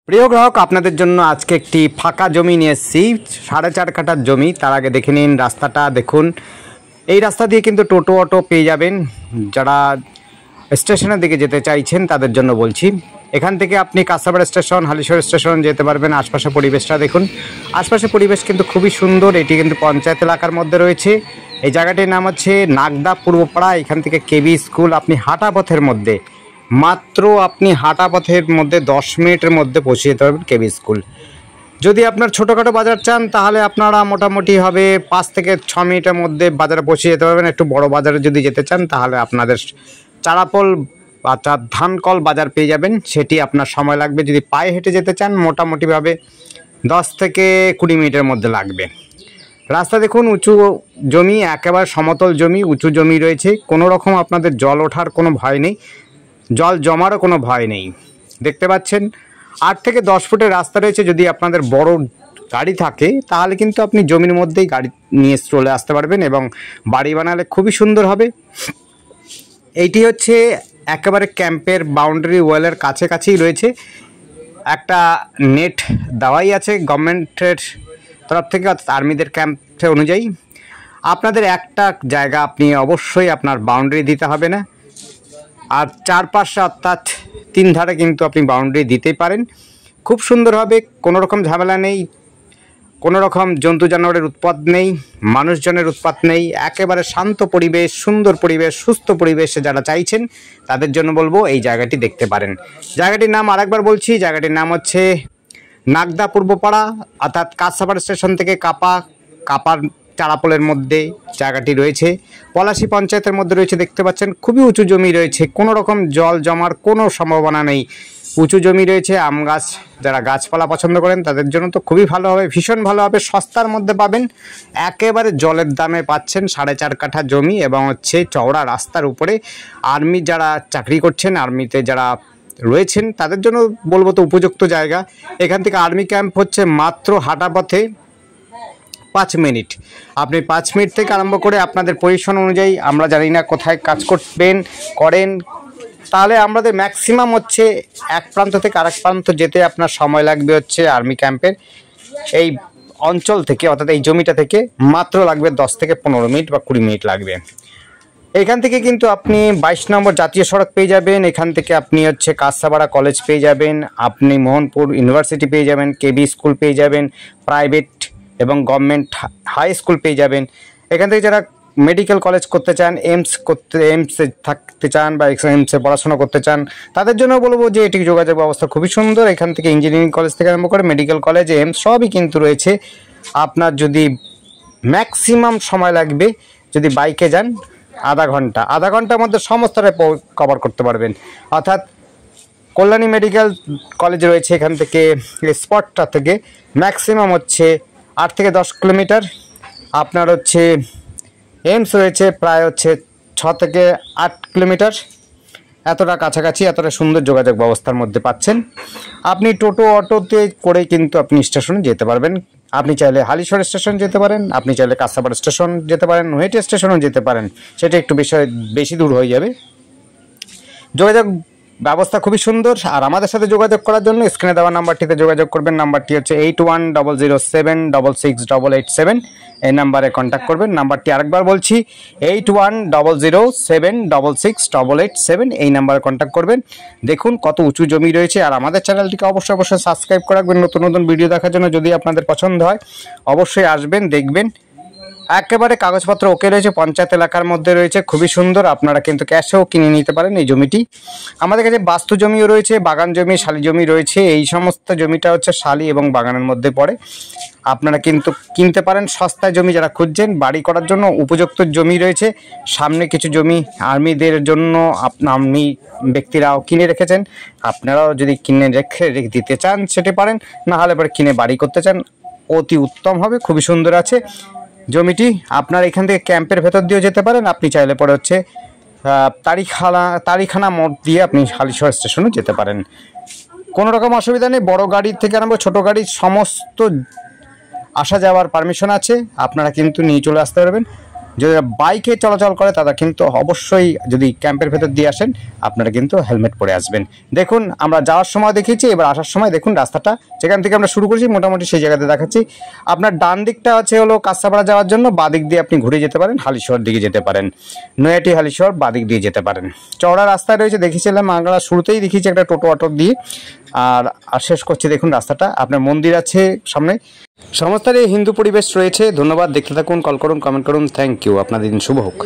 প্রিয় গ্রাহক, আপনাদের জন্য আজকে একটি ফাঁকা জমি নিয়ে এসেছি, 4.5 কাঠার জমি। তার আগে দেখে নিন রাস্তাটা। দেখুন, এই রাস্তা দিয়ে কিন্তু টোটো অটো পেয়ে যাবেন। যারা স্টেশনের দিকে যেতে চাইছেন তাদের জন্য বলছি, এখান থেকে আপনি কাঁসাপাড়া স্টেশন, হালিশহর স্টেশন যেতে পারবেন। আশপাশে পরিবেশটা দেখুন, আশপাশে পরিবেশ কিন্তু খুবই সুন্দর। এটি কিন্তু পঞ্চায়েত এলাকার মধ্যে রয়েছে। এই জায়গাটির নাম হচ্ছে নাগদা পূর্বপাড়া। এখান থেকে কেবি স্কুল আপনি হাঁটা পথের মধ্যে, মাত্র আপনি হাঁটা পথের মধ্যে 10 মিনিটের মধ্যে পৌঁছে যেতে পারবেন কেবি স্কুল। যদি আপনার ছোটোখাটো বাজার চান তাহলে আপনারা মোটামুটি হবে 5 থেকে 6 মিনিটের মধ্যে বাজারে পৌঁছে যেতে পারবেন। একটু বড় বাজারে যদি যেতে চান তাহলে আপনাদের চারাপোল বা ধানকল বাজার পেয়ে যাবেন, সেটি আপনার সময় লাগবে। যদি পায়ে হেঁটে যেতে চান মোটামুটিভাবে 10 থেকে 20 মিনিটের মধ্যে লাগবে। রাস্তা দেখুন, উঁচু জমি, একেবারে সমতল জমি, উঁচু জমি রয়েছে। কোনো রকম আপনাদের জল ওঠার কোনো ভয় নেই, জল জমারও কোনো ভয় নেই। দেখতে পাচ্ছেন 8 থেকে 10 ফুটের রাস্তা রয়েছে। যদি আপনাদের বড় গাড়ি থাকে তাহলে কিন্তু আপনি জমির মধ্যেই গাড়ি নিয়ে চলে আসতে পারবেন এবং বাড়ি বানালে খুবই সুন্দর হবে। এইটি হচ্ছে একেবারে ক্যাম্পের বাউন্ডারি ওয়ালের কাছাকাছিই রয়েছে। একটা নেট দেওয়াই আছে গভর্নমেন্টের তরফ থেকে, অর্থাৎ আর্মিদের ক্যাম্প অনুযায়ী। আপনাদের একটা জায়গা আপনি অবশ্যই আপনার বাউন্ডারি দিতে হবে না, আর চারপাশে অর্থাৎ 3 ধারে কিন্তু আপনি বাউন্ডারি দিতেই পারেন। খুব সুন্দর হবে, কোনো রকম ঝামেলা নেই, কোনো রকম জন্তু জানোয়ারের উৎপাত নেই, মানুষজনের উৎপাত নেই। একেবারে শান্ত পরিবেশ, সুন্দর পরিবেশ, সুস্থ পরিবেশে যারা চাইছেন তাদের জন্য বলবো এই জায়গাটি দেখতে পারেন। জায়গাটির নাম আরেকবার বলছি, জায়গাটির নাম হচ্ছে নাগদা পূর্বপাড়া, অর্থাৎ কাঁসাপাড়া স্টেশন থেকে কাপার চারাপোলের মধ্যে জায়গাটি রয়েছে। পলাশী পঞ্চায়েতের মধ্যে রয়েছে। দেখতে পাচ্ছেন খুবই উঁচু জমি রয়েছে, কোনো রকম জল জমার কোনো সম্ভাবনা নেই। উঁচু জমি রয়েছে। আম গাছ, যারা গাছপালা পছন্দ করেন তাদের জন্য তো খুবই ভালো হবে, ভীষণ ভালো হবে। সস্তার মধ্যে পাবেন, একেবারে জলের দামে পাচ্ছেন। 4.5 কাঠা জমি এবং হচ্ছে চওড়া রাস্তার উপরে। আর্মি যারা চাকরি করছেন, আর্মিতে যারা রয়েছেন তাদের জন্য বলবো তো উপযুক্ত জায়গা। এখান থেকে আর্মি ক্যাম্প হচ্ছে মাত্র হাঁটা পথে 5 মিনিট। আপনি 5 মিনিট থেকে আরম্ভ করে আপনাদের পজিশন অনুযায়ী, আমরা জানি না কোথায় কাজ করেন, তাহলে আমাদের ম্যাক্সিমাম হচ্ছে এক প্রান্ত থেকে আরেক প্রান্ত যেতে আপনার সময় লাগবে হচ্ছে আর্মি ক্যাম্পের এই অঞ্চল থেকে, অর্থাৎ এই জমিটা থেকে মাত্র লাগবে 10 থেকে 15 মিনিট বা 20 মিনিট লাগবে। এখান থেকে কিন্তু আপনি 22 নম্বর জাতীয় সড়ক পেয়ে যাবেন। এখান থেকে আপনি হচ্ছে কাঁসাপাড়া কলেজ পেয়ে যাবেন, আপনি মোহনপুর ইউনিভার্সিটি পেয়ে যাবেন, কেবি স্কুল পেয়ে যাবেন, প্রাইভেট এবং গভর্নমেন্ট হাই স্কুল পেয়ে যাবেন। এখান থেকে যারা মেডিকেল কলেজ করতে চান, এইমসে থাকতে চান বা এইমসে পড়াশোনা করতে চান তাদের জন্য বলবো যে এটি যোগাযোগ ব্যবস্থা খুবই সুন্দর। এখান থেকে ইঞ্জিনিয়ারিং কলেজ থেকে আরম্ভ করে মেডিকেল কলেজ, এইমস সবই কিন্তু রয়েছে। আপনার যদি ম্যাক্সিমাম সময় লাগবে, যদি বাইকে যান আধা ঘন্টার মধ্যে সমস্তটা কভার করতে পারবেন। অর্থাৎ কল্যাণী মেডিকেল কলেজ রয়েছে, এখান থেকে স্পটটা থেকে ম্যাক্সিমাম হচ্ছে 8 থেকে 10 কিলোমিটার। আপনার হচ্ছে এইমস রয়েছে প্রায় হচ্ছে 6 থেকে 8 কিলোমিটার। এতটা কাছাকাছি, এতটা সুন্দর যোগাযোগ ব্যবস্থার মধ্যে পাচ্ছেন। আপনি টোটো অটোতে করে কিন্তু আপনি স্টেশনে যেতে পারবেন। আপনি চাইলে হালিশহর স্টেশন যেতে পারেন, আপনি চাইলে কাঁসাপাড়া স্টেশন যেতে পারেন, নৈহাটি স্টেশনও যেতে পারেন, সেটা একটু বেশি দূর হয়ে যাবে। যোগাযোগ ব্যবস্থা খুবই সুন্দর। আর আমাদের সাথে যোগাযোগ করার জন্য স্ক্রিনে দেওয়া নাম্বারটিতে যোগাযোগ করবেন। নাম্বারটি হচ্ছে 8100076687। এই নাম্বারে কন্ট্যাক্ট করবেন। নাম্বারটি আরেকবার বলছি, 810007668887। এই নাম্বারে কন্ট্যাক্ট করবেন। দেখুন কত উঁচু জমি রয়েছে। আর আমাদের চ্যানেলটিকে অবশ্যই সাবস্ক্রাইব করে রাখবেন নতুন নতুন ভিডিও দেখার জন্য। যদি আপনাদের পছন্দ হয় অবশ্যই আসবেন, দেখবেন। একেবারে কাগজপত্র ওকে রয়েছে, পঞ্চায়েত এলাকার মধ্যে রয়েছে, খুবই সুন্দর। আপনারা কিন্তু ক্যাশেও কিনে নিতে পারেন এই জমিটি। আমাদের কাছে বাস্তু জমিও রয়েছে, বাগান জমি, শালি জমি রয়েছে। এই সমস্ত জমিটা হচ্ছে শালি এবং বাগানের মধ্যে পড়ে। আপনারা কিন্তু কিনতে পারেন সস্তায় জমি। যারা খুঁজছেন বাড়ি করার জন্য উপযুক্ত জমি রয়েছে। সামনে কিছু জমি আর্মিদের জন্য আপনি ব্যক্তিরাও কিনে রেখেছেন। আপনারাও যদি কিনে রেখে দিতে চান সেটা পারেন, না হলে পরে কিনে বাড়ি করতে চান অতি উত্তম হবে। খুবই সুন্দর আছে জমিটি। আপনার এখান থেকে ক্যাম্পের ভেতর দিয়েও যেতে পারেন। আপনি চাইলে পরে হচ্ছে তারিখানা মোড় দিয়ে আপনি হালিশহর স্টেশনে যেতে পারেন। কোনো রকম অসুবিধা নেই। বড় গাড়ি থেকে আরম্ভ ছোটো গাড়ির সমস্ত আসা যাওয়ার পারমিশন আছে, আপনারা কিন্তু নিয়ে চলে আসতে পারবেন। যদি বাইকে চলাচল করে তারা কিন্তু অবশ্যই যদি ক্যাম্পের ভেতর দিয়ে আসেন আপনারা কিন্তু হেলমেট পরে আসবেন। দেখুন আমরা যাওয়ার সময় দেখিয়েছি, এবার আসার সময় দেখুন রাস্তাটা যেখান থেকে আমরা শুরু করেছি মোটামুটি সেই জায়গাতে দেখাচ্ছি। আপনার ডান দিকটা আছে হলো কাঁচাপাড়া যাওয়ার জন্য, বাদিক দিয়ে আপনি ঘুরে যেতে পারেন, হালিশহর দিকে যেতে পারেন, নৈহাটি হালিশহর বাদিক দিয়ে যেতে পারেন। চওড়া রাস্তায় রয়েছে, দেখিয়েছিলাম আমরা শুরুতেই দেখিয়েছি একটা টোটো অটো দিয়ে। আর শেষ করছি দেখুন রাস্তাটা, আপনার মন্দির আছে সামনে, সমস্ত হিন্দু পরিবেশ রয়েছে। ধন্যবাদ, দেখতে থাকুন, কল করুন, কমেন্ট করুন। থ্যাংক ইউ, আপনাদের দিন শুভ হোক।